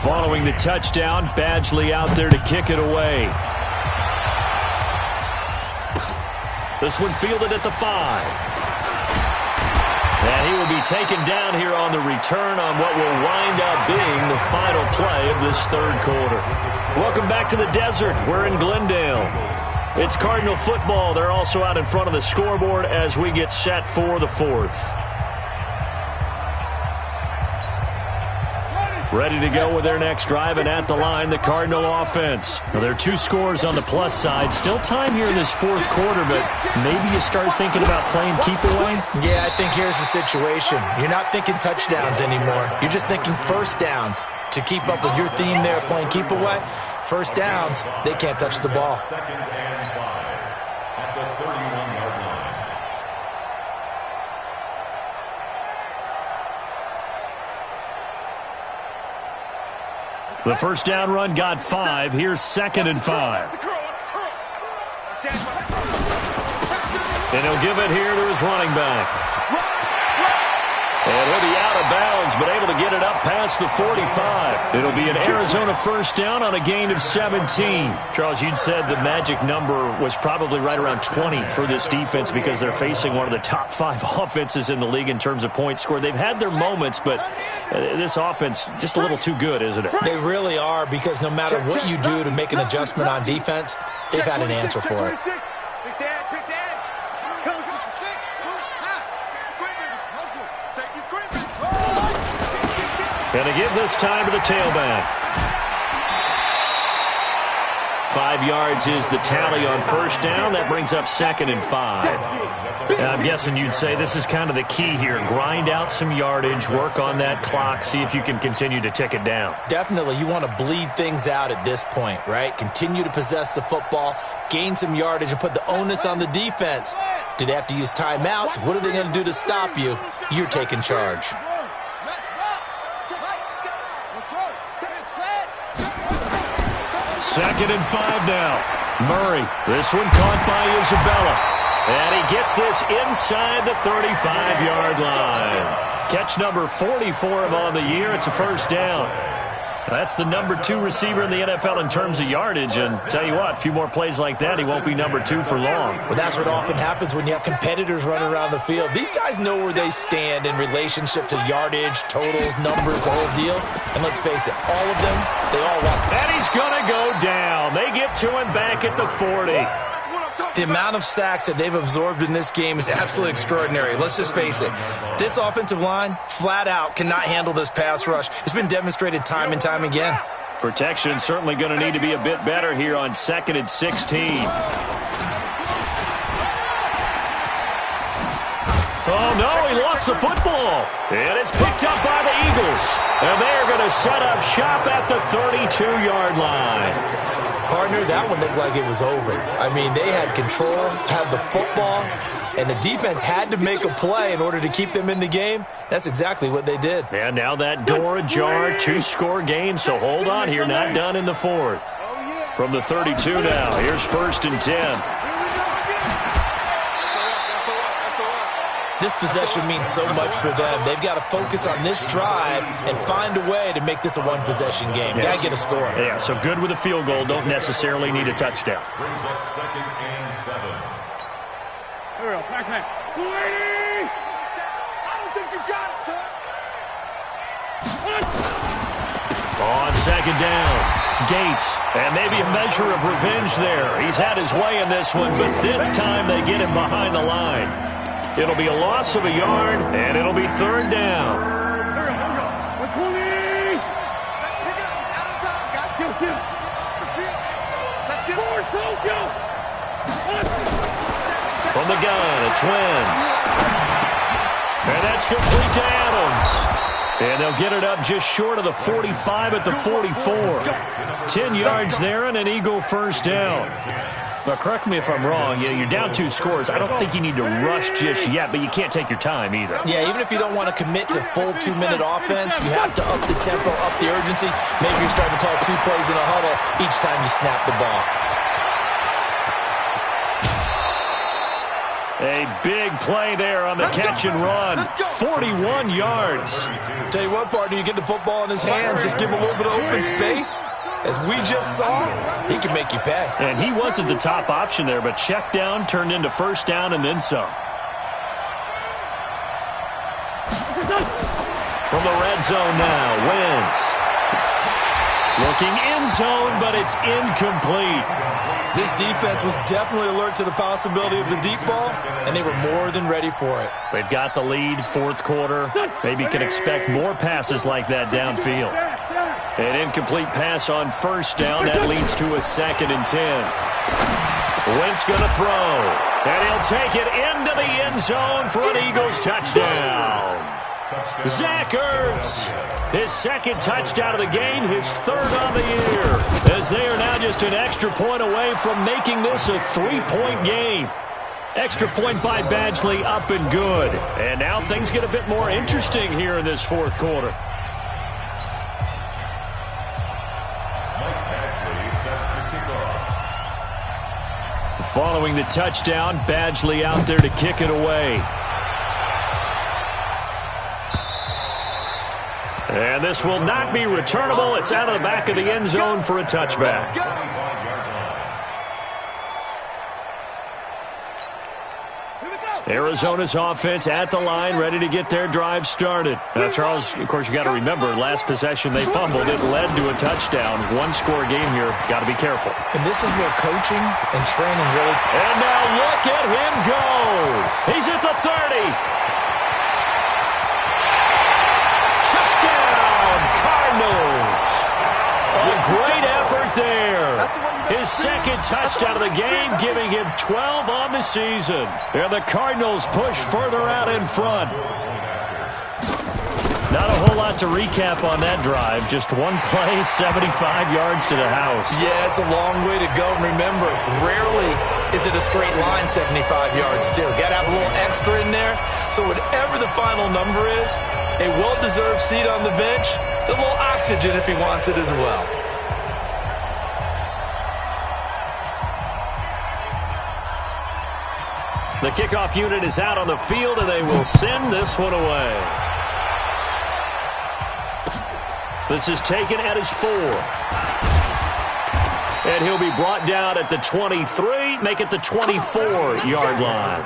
Following the touchdown, Badgley out there to kick it away. This one fielded at the 5. And he will be taken down here on the return on what will wind up being the final play of this third quarter. Welcome back to the desert. We're in Glendale. It's Cardinal football. They're also out in front of the scoreboard as we get set for the fourth. Ready to go with their next drive, and at the line, the Cardinal offense. Now, there are 2 scores on the plus side. Still time here in this fourth quarter, but maybe you start thinking about playing keep away? Yeah, I think here's the situation. You're not thinking touchdowns anymore. You're just thinking first downs. To keep up with your theme there, playing keep away, first downs, they can't touch the ball. Second and 5 at the 31-yard line. The first down run got 5. Here's second and 5. And he'll give it here to his running back. And he'll be out of bounds, but able to get it up past the 45. It'll be an Arizona first down on a gain of 17. Charles, you'd said the magic number was probably right around 20 for this defense because they're facing one of the top 5 offenses in the league in terms of points scored. They've had their moments, but this offense just a little too good, isn't it? They really are, because no matter what you do to make an adjustment on defense, they've had an answer for it. Going to give this time to the tailback. 5 yards is the tally on first down. That brings up second and 5. And I'm guessing you'd say this is kind of the key here. Grind out some yardage, work on that clock, see if you can continue to tick it down. Definitely. You want to bleed things out at this point, right? Continue to possess the football, gain some yardage, and put the onus on the defense. Do they have to use timeouts? What are they going to do to stop you? You're taking charge. Second and 5 now. Murray, this one caught by Isabella. And he gets this inside the 35-yard line. Catch number 40 for him on the year. It's a first down. That's the number 2 receiver in the NFL in terms of yardage. And tell you what, a few more plays like that, he won't be number 2 for long. Well, that's what often happens when you have competitors running around the field. These guys know where they stand in relationship to yardage, totals, numbers, the whole deal. And let's face it, all of them, they all want. And he's going to go down. They get to him back at the 40. The amount of sacks that they've absorbed in this game is absolutely extraordinary. Let's just face it. This offensive line, flat out, cannot handle this pass rush. It's been demonstrated time and time again. Protection certainly going to need to be a bit better here on second and 16. Oh, no, he lost the football. And it's picked up by the Eagles. And they're going to set up shop at the 32-yard line. Partner, that one looked like it was over. I mean, they had control, had the football, and the defense had to make a play in order to keep them in the game. That's exactly what they did. And now that door ajar, 2-score game, so hold on here, not done in the fourth. From the 32 now, here's first and 10. This possession means so much for them. They've got to focus on this drive and find a way to make this a one-possession game. Yes. Got to get a score. Yeah, so good with a field goal. Don't necessarily need a touchdown. Brings up second and 7. Here we go. Back man. I don't think you got it, son. On second down, Gates. And maybe a measure of revenge there. He's had his way in this one, but this time they get him behind the line. It'll be a loss of a yard, and it'll be third down. From the gun, it's Wentz. And that's complete to Adams. And they'll get it up just short of the 45 at the 44. 10 yards there and an Eagle first down. Now, correct me if I'm wrong. You're down 2 scores. I don't think you need to rush just yet, but you can't take your time either. Yeah, even if you don't want to commit to full 2-minute offense, you have to up the tempo, up the urgency. Maybe you're starting to call 2 plays in a huddle each time you snap the ball. A big play there on the catch and run. 41 yards. Tell you what, partner, you get the football in his hands, just give him a little bit of open space. As we just saw, he can make you pay. And he wasn't the top option there, but check down turned into first down and then some. From the red zone now, Wentz. Looking end zone, but it's incomplete. This defense was definitely alert to the possibility of the deep ball, and they were more than ready for it. They've got the lead, fourth quarter. Maybe can expect more passes like that downfield. An incomplete pass on first down. That leads to a 2nd and 10. Wentz going to throw. And he'll take it into the end zone for an Eagles touchdown. Zach Ertz, his 2nd touchdown of the game, his 3rd on the year, as they are now just an extra point away from making this a 3-point game. Extra point by Badgley, up and good. And now things get a bit more interesting here in this 4th quarter. Following the touchdown, Badgley out there to kick it away. And this will not be returnable. It's out of the back of the end zone for a touchback. Arizona's offense at the line, ready to get their drive started. Now, Charles, of course, you got to remember, last possession they fumbled. It led to a touchdown. 1-score game here. Got to be careful. And this is where coaching and training really... And now look at him go. He's at the 30. Cardinals. A great effort there. His 2nd touchdown of the game, giving him 12 on the season. And the Cardinals push further out in front. Not a whole lot to recap on that drive. Just one play, 75 yards to the house. Yeah, it's a long way to go. And remember, rarely is it a straight line 75 yards, too. Got to have a little extra in there. So whatever the final number is, a well-deserved seat on the bench, a little oxygen if he wants it as well. The kickoff unit is out on the field, and they will send this one away. This is taken at his 4. And he'll be brought down at the 23, make it the 24-yard line.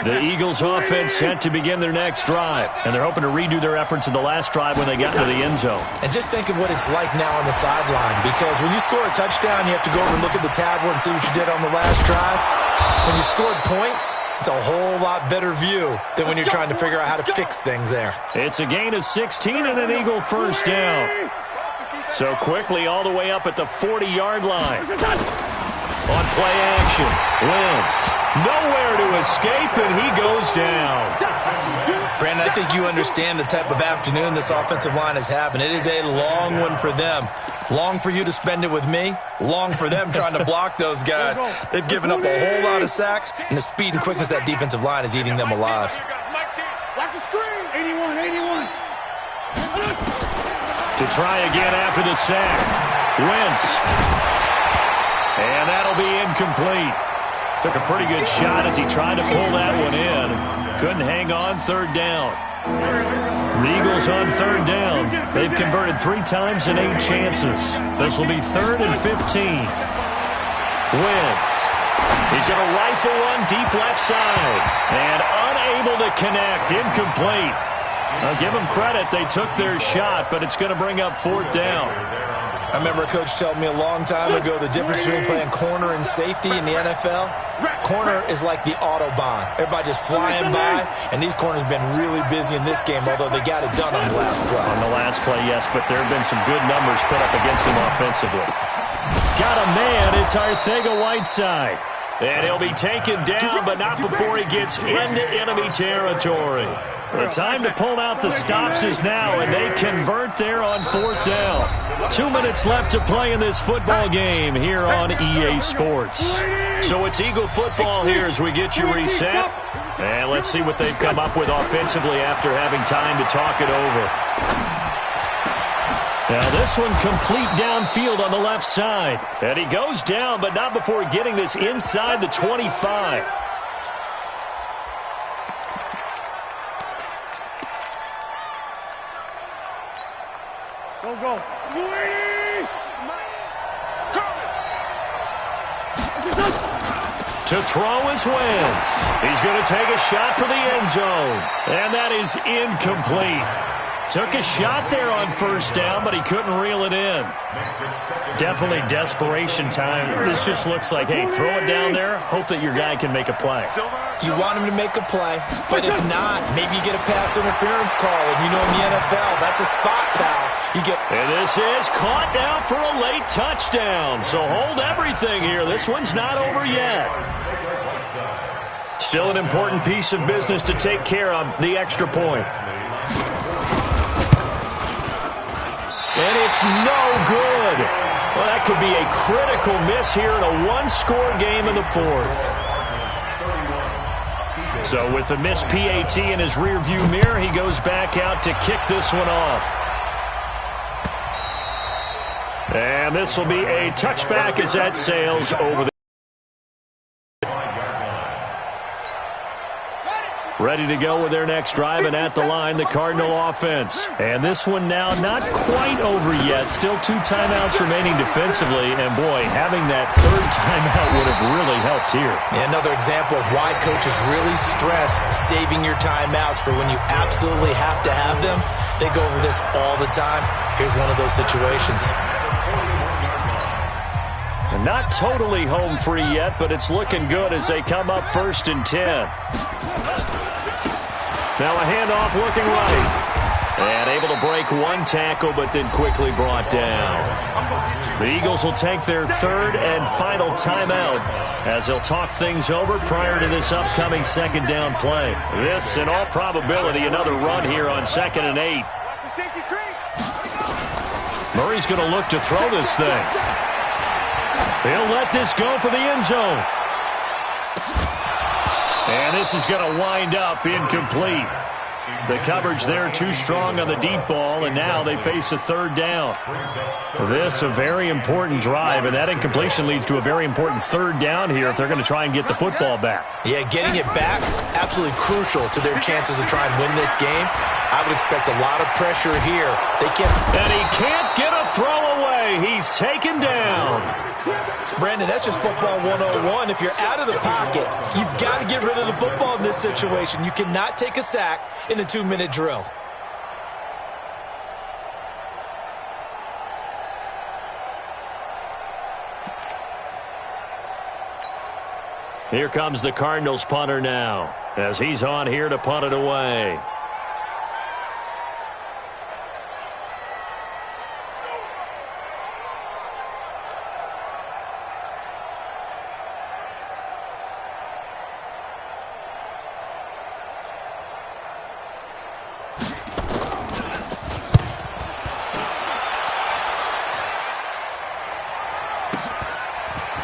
The Eagles offense set to begin their next drive, and they're hoping to redo their efforts in the last drive when they got into the end zone. And just think of what it's like now on the sideline, because when you score a touchdown, you have to go over and look at the tablet and see what you did on the last drive. When you scored points, it's a whole lot better view than when you're trying to figure out how to fix things there. It's a gain of 16 and an Eagle first down. So quickly all the way up at the 40-yard line. On play action, Wentz nowhere to escape, and he goes down. Brandon, I think you understand the type of afternoon this offensive line is having. It is a long one for them. Long for you to spend it with me. Long for them trying to block those guys. They've given up a whole lot of sacks, and the speed and quickness of that defensive line is eating them alive. Watch the screen. 81. To try again after the sack. Wentz. And that'll be incomplete. Took a pretty good shot as he tried to pull that one in. Couldn't hang on, 3rd down. The Eagles on 3rd down. They've converted 3 times in 8 chances. This will be 3rd and 15. Wentz. He's going to rifle one deep left side. And unable to connect. Incomplete. I'll give them credit. They took their shot, but it's going to bring up 4th down. I remember a coach telling me a long time ago the difference between playing corner and safety in the NFL. Corner is like the Autobahn. Everybody just flying by, and these corners have been really busy in this game, although they got it done on the last play. On the last play, yes, but there have been some good numbers put up against him offensively. Got a man. It's Arcega-Whiteside. And he'll be taken down, but not before he gets into enemy territory. The time to pull out the stops is now, and they convert there on 4th down. 2 minutes left to play in this football game here on EA Sports. So it's Eagle football here as we get you reset. And let's see what they've come up with offensively after having time to talk it over. Now this one complete downfield on the left side. And he goes down, but not before getting this inside the 25. Go. To throw is Wentz. He's going to take a shot for the end zone. And that is incomplete. Took a shot there on 1st down, but he couldn't reel it in. Definitely desperation time. This just looks like, hey, throw it down there, hope that your guy can make a play. You want him to make a play, but if not, maybe you get a pass interference call. And you know in the NFL, that's a spot foul. And this is caught now for a late touchdown. So hold everything here. This one's not over yet. Still an important piece of business to take care of, the extra point. And it's no good. Well, that could be a critical miss here in a one-score game in the 4th. So with the missed PAT in his rearview mirror, he goes back out to kick this one off. And this will be a touchback as that sails over the... Ready to go with their next drive, and at the line, the Cardinal offense. And this one now not quite over yet. Still 2 timeouts remaining defensively. And, boy, having that 3rd timeout would have really helped here. Yeah, another example of why coaches really stress saving your timeouts for when you absolutely have to have them. They go over this all the time. Here's one of those situations. And not totally home free yet, but it's looking good as they come up 1st and 10. Now a handoff looking right. And able to break one tackle, but then quickly brought down. The Eagles will take their 3rd and final timeout as they'll talk things over prior to this upcoming 2nd down play. This, in all probability, another run here on 2nd and 8. Murray's going to look to throw this thing. He'll let this go for the end zone. And this is going to wind up incomplete. The coverage there too strong on the deep ball, and now they face a 3rd down. This a very important drive, and that incompletion leads to a very important 3rd down here if they're going to try and get the football back. Yeah, getting it back, absolutely crucial to their chances to try and win this game. I would expect a lot of pressure here. And he can't get a throw away. He's taken down. Brandon, that's just football 101. If you're out of the pocket, you've got to get rid of the football in this situation. You cannot take a sack in a 2-minute drill. Here comes the Cardinals punter now as he's on here to punt it away.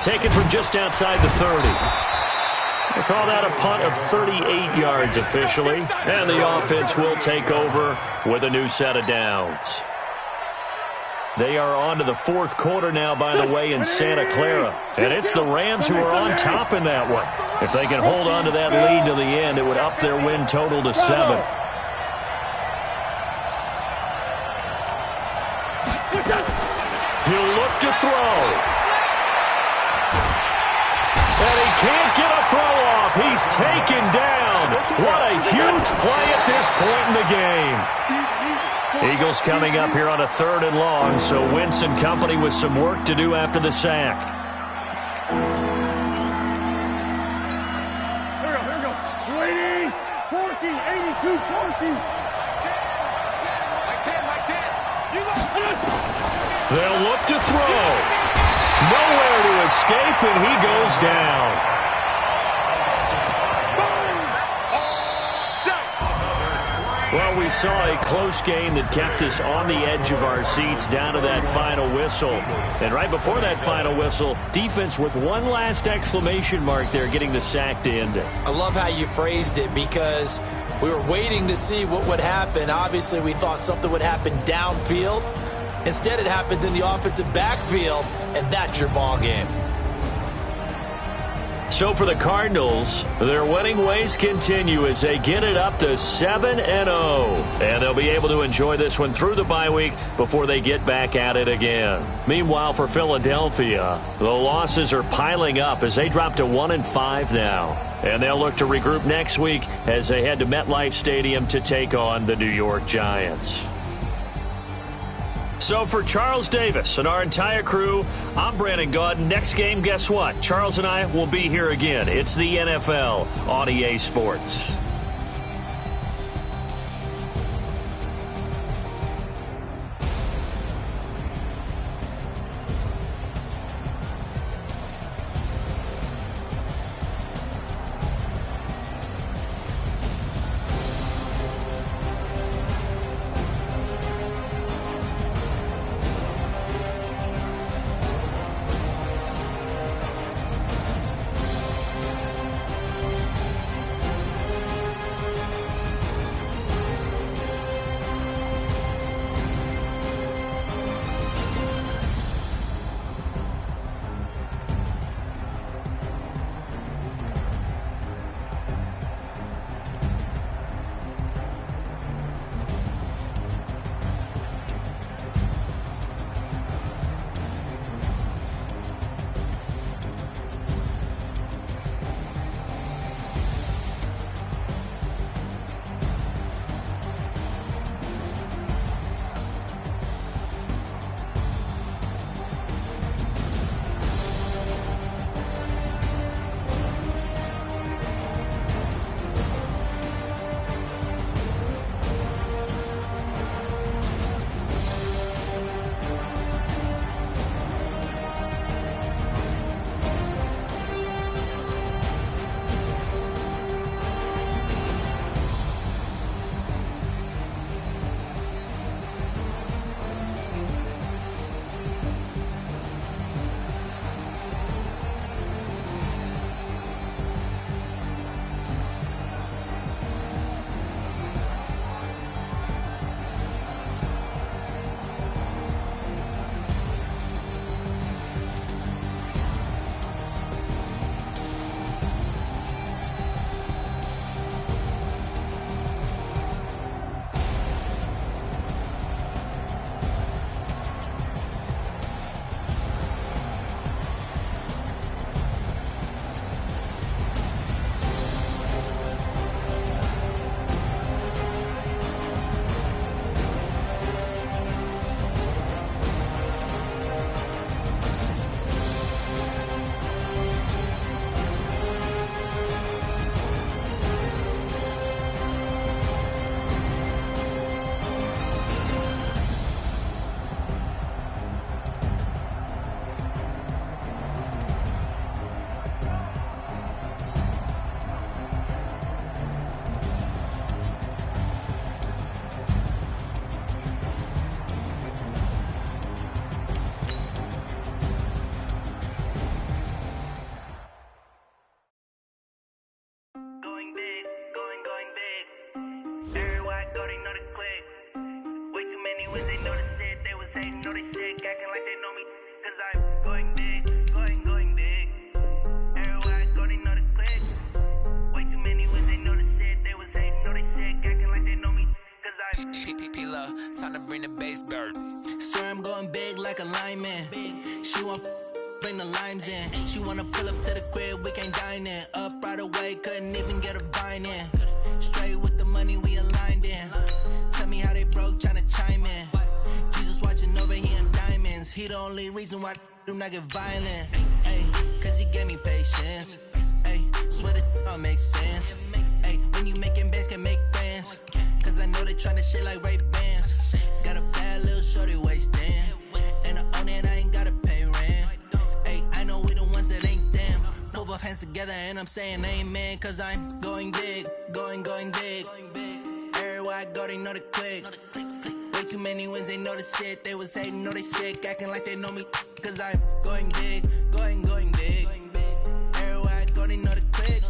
Taken from just outside the 30. They call that a punt of 38 yards officially. And the offense will take over with a new set of downs. They are on to the 4th quarter now, by the way, in Santa Clara. And it's the Rams who are on top in that one. If they can hold on to that lead to the end, it would up their win total to 7. He'll look to throw. And he can't get a throw off. He's taken down. What a huge play at this point in the game. Eagles coming up here on a 3rd and long, so Wentz and company with some work to do after the sack. Here we go. 280, 14, 82, 14. Like 10. They'll look to throw. Nowhere to escape, and he goes down. Well, we saw a close game that kept us on the edge of our seats down to that final whistle. And right before that final whistle, defense with one last exclamation mark there, getting the sack to end it. I love how you phrased it, because we were waiting to see what would happen. Obviously, we thought something would happen downfield. Instead, it happens in the offensive backfield, and that's your ball game. So for the Cardinals, their winning ways continue as they get it up to 7-0. And they'll be able to enjoy this one through the bye week before they get back at it again. Meanwhile, for Philadelphia, the losses are piling up as they drop to 1-5 now. And they'll look to regroup next week as they head to MetLife Stadium to take on the New York Giants. So for Charles Davis and our entire crew, I'm Brandon Gaudin. Next game, guess what? Charles and I will be here again. It's the NFL on EA Sports. Time to bring the bass bird. Swear I'm going big like a lineman. She want bring the limes in. She wanna pull up to the crib, we can't dine in. Up right away, couldn't even get a vine in. Straight with the money, we aligned in. Tell me how they broke, tryna chime in. Jesus watching over, he in diamonds. He the only reason why I do not get violent. Ay, cause he gave me patience. Ay, swear that all makes sense. Ay, when you making bands, can make friends. Cause I know they tryna shit like Ray-Bans. Got a bad little shorty wasting. And I own it, I ain't gotta pay rent. Ay, I know we the ones that ain't them. Pull both hands together and I'm saying amen. Cause I'm going big, going big. Everywhere I go, they know the click. Way too many wins, they know the shit. They was hating, know they sick, acting like they know me. Cause I'm going big, going big. Everywhere I go, they know the click.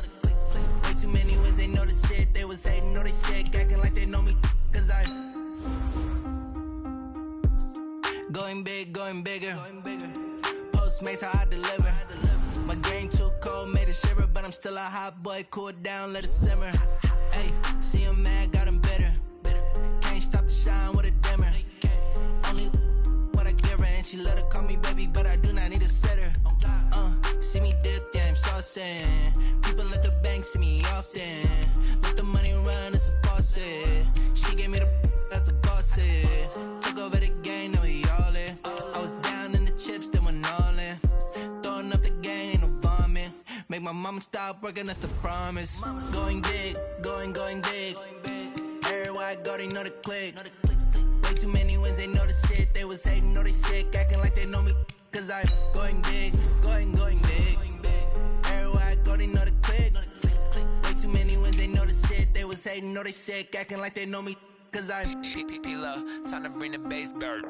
Way too many wins, they know the shit. They was hating, know they sick, acting like they know me. Cause I'm going big, going bigger. Postmates, how I deliver. My game too cold, made it shiver. But I'm still a hot boy, cool it down, let it simmer. Hey, see him mad, got him bitter. Can't stop the shine with a dimmer. Only what I give her, and she let her call me baby, but I do not need a sitter. See me dip, yeah, I'm saucing. People at the bank see me often. Let the money run, it's a faucet. She gave me the that's a boss is. Took over the game, now we all in. I was down in the chips, then went all in. Throwing up the game, ain't no vomit. Make my mama stop working, that's the promise. Going big, going big. Everywhere I go, they know the click. Way too many wins, they know the shit. They was hating, know they sick, acting like they know me. Cause I'm going big, going big. Everywhere I go, they know the click. Way too many wins, they know the shit. They was hating, know they sick, acting like they know me. Cause I'm P-P-P-Love, time to bring the bass back.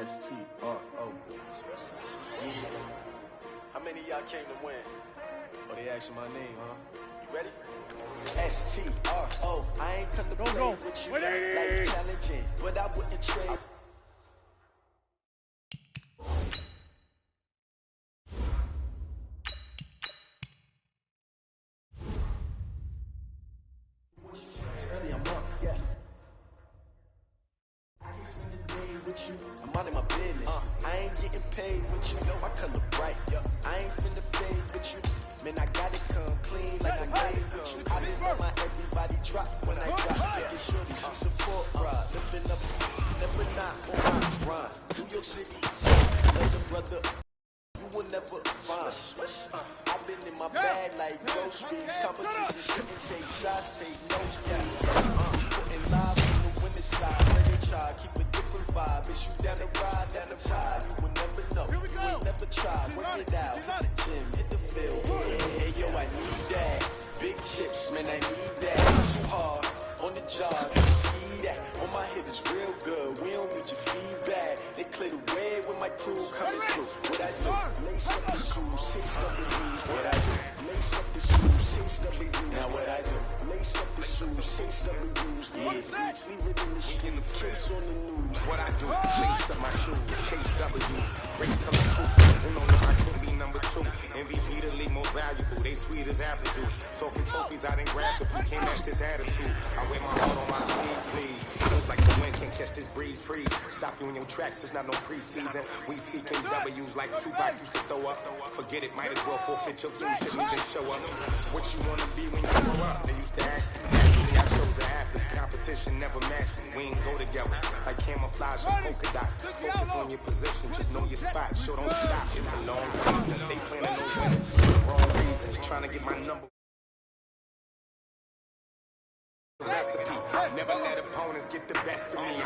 S-T-R-O. How many of y'all came to win? Oh, they asking my name, huh? You ready? S-T-R-O. I ain't come to play with you. Life challenging, but I wouldn't trade. I'm minding my business. I ain't getting paid with you. Know my color bright. I ain't finna fade with you. Man, I got it come clean like I made with you. I didn't know my everybody drop when I drop. Making sure that she support ride. Living up, never not on my grind. New York City, another brother. You will never find. I've been in my bag like groceries. Competition shouldn't take shots, take no speeds. Putting live on the winning side. When they try, keep a different vibe. Is you down the ride, down the ride? You will never know. You will never try. Work it out. Hit the gym, hit the field. Hey yo, I need that. Big chips, man, I need that. Too hard on the job. You see that? On my hit is real good. We don't need your feedback. They clear the way when my crew coming through. What I do? Lace up the shoes, chase up the rules. What I do? Lace up the shoes, chase up the rules. Now what I do? Lace up the shoes, chase up the rules. Yeah, beats, leave it in the street, case on the news. What I do? Lace up my shoes, chase W's. Break color hoops, and on I could be number 2. MVP the league more valuable, they sweet as apple juice. Talking trophies, I didn't grab the food, can't match this attitude. I wear my heart on my sleeve, please. Look like the wind can catch this breeze, freeze. Stop you in your tracks, it's not no preseason. We seeking W's like Tupac used to throw up. Forget it, might as well forfeit your team, shouldn't even show up. What you wanna be when you grow up? They used to ask me. Naturally, I chose an athlete. Competition never matched me. We ain't go together like camouflage and polka dots. Focus on your position, just know your spot. Show don't stop. It's a long season. They planning on winning for the wrong reasons. Trying to get my number. Recipe. Never let opponents get the best of me.